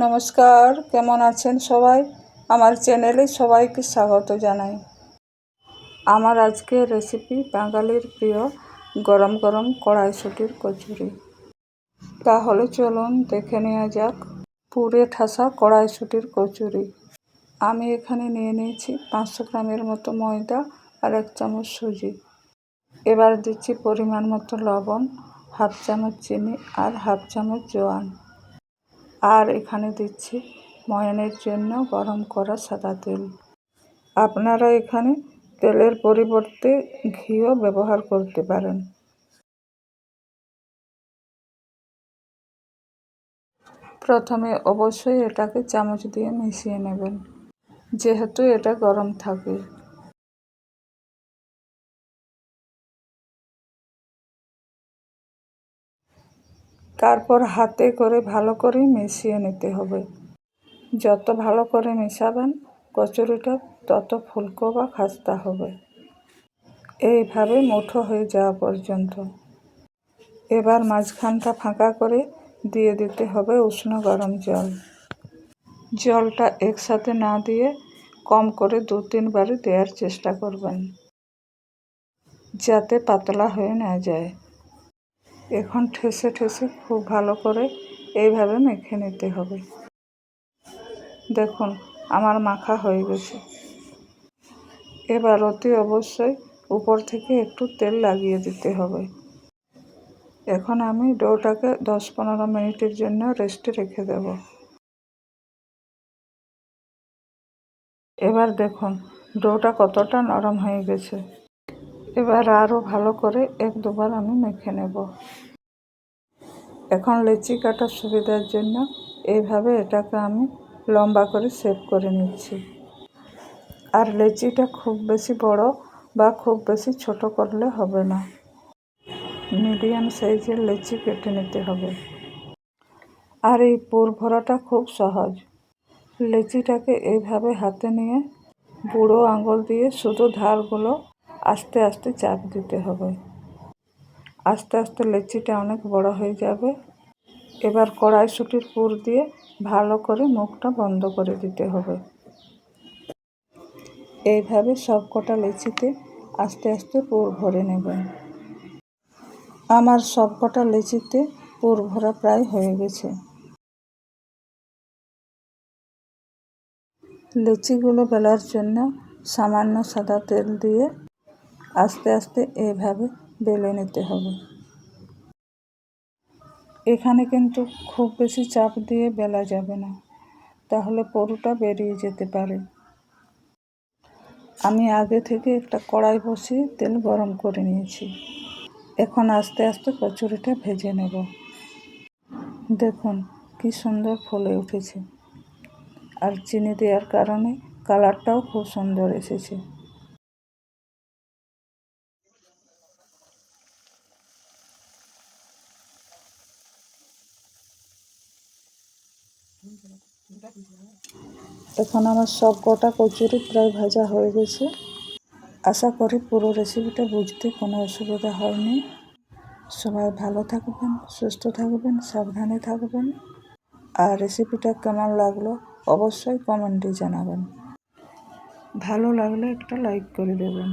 নমস্কার, কেমন আছেন সবাই? আমার চ্যানেলে সবাইকে স্বাগত জানাই। আমার আজকের রেসিপি বাঙালির প্রিয় গরম গরম কড়াইশুঁটির কচুরি। তাহলে চলুন দেখে নেওয়া যাক পুরে ঠাসা কড়াইশুঁটির কচুরি। আমি এখানে নিয়ে নিয়েছি 500 গ্রামের মতো ময়দা আর 1 চামচ সুজি। এবার দিচ্ছি পরিমাণ মতো লবণ, হাফ চামচ চিনি আর হাফ চামচ জোয়ান। আর এখানে দিচ্ছি ময়ানের জন্য গরম করা সাদা তেল। আপনারা এখানে তেলের পরিবর্তে ঘিও ব্যবহার করতে পারেন। প্রথমে অবশ্যই এটাকে চামচ দিয়ে মিশিয়ে নেবেন, যেহেতু এটা গরম থাকে। তারপর হাতে করে ভালো করে মিশিয়ে নিতে হবে। যত ভালো করে মেশাবেন কচুরিটা তত ফুলকো বা খাস্তা হবে, এইভাবে মুঠো হয়ে যাওয়া পর্যন্ত। এবার মাঝখানটা ফাঁকা করে দিয়ে দিতে হবে উষ্ণ গরম জল। জলটা একসাথে না দিয়ে কম করে 2-3 বারে দেওয়ার চেষ্টা করবেন, যাতে পাতলা হয়ে না যায়। এখন ঠেসে ঠেসে খুব ভালো করে এইভাবে মেখে নিতে হবে। দেখুন আমার মাখা হয়ে গেছে। এবার অতি অবশ্যই উপর থেকে একটু তেল লাগিয়ে দিতে হবে। এখন আমি ডোটাকে 10-15 মিনিটের জন্য রেস্টে রেখে দেব। এবার দেখুন ডোটা কতটা নরম হয়ে গেছে। এবার আরও ভালো করে 1-2 বার আমি মেখে নেব। এখন লেচি কাটার সুবিধার জন্য এইভাবে এটাকে আমি লম্বা করে শেপ করে নিচ্ছি। আর লেচিটা খুব বেশি বড় বা খুব বেশি ছোট করলে হবে না, মিডিয়াম সাইজের লেচি কেটে নিতে হবে। আর এই পুর ভরাটা খুব সহজ। লেচিটাকে এইভাবে হাতে নিয়ে বুড়ো আঙুল দিয়ে শুধু ধারগুলো আস্তে আস্তে চাপ দিতে হবে। আস্তে আস্তে লেচিটা অনেক বড় হয়ে যাবে। এবার কড়াইশুঁটির পুর দিয়ে ভালো করে মুখটা বন্ধ করে দিতে হবে। এইভাবে সবকটা লেচিতে আস্তে আস্তে পুর ভরে নেবেন। আমার সবকটা লেচিতে পুর ভরা প্রায় হয়ে গেছে। লেচিগুলো বেলার জন্য সামান্য সাদা তেল দিয়ে আস্তে আস্তে এইভাবে বেলে নিতে হবে। এখানে কিন্তু খুব বেশি চাপ দিয়ে বেলা যাবে না, তাহলে পুরটা বেরিয়ে যেতে পারে। আমি আগে থেকে একটা কড়াই বসিয়ে তেল গরম করে নিয়েছি। এখন আস্তে আস্তে কচুরিটা ভেজে নেব। দেখুন কি সুন্দর ফুলে উঠেছে, আর চিনি দেওয়ার কারণে কালারটাও খুব সুন্দর এসেছে। এখন আমার সব কটা কচুরি প্রায় ভাজা হয়ে গেছে। আশা করি পুরো রেসিপিটা বুঝতে কোনো অসুবিধা হয়নি। সবাই ভালো থাকবেন, সুস্থ থাকবেন, সাবধানে থাকবেন। আর রেসিপিটা কেমন লাগলো অবশ্যই কমেন্টে জানাবেন। ভালো লাগলে একটা লাইক করে দেবেন।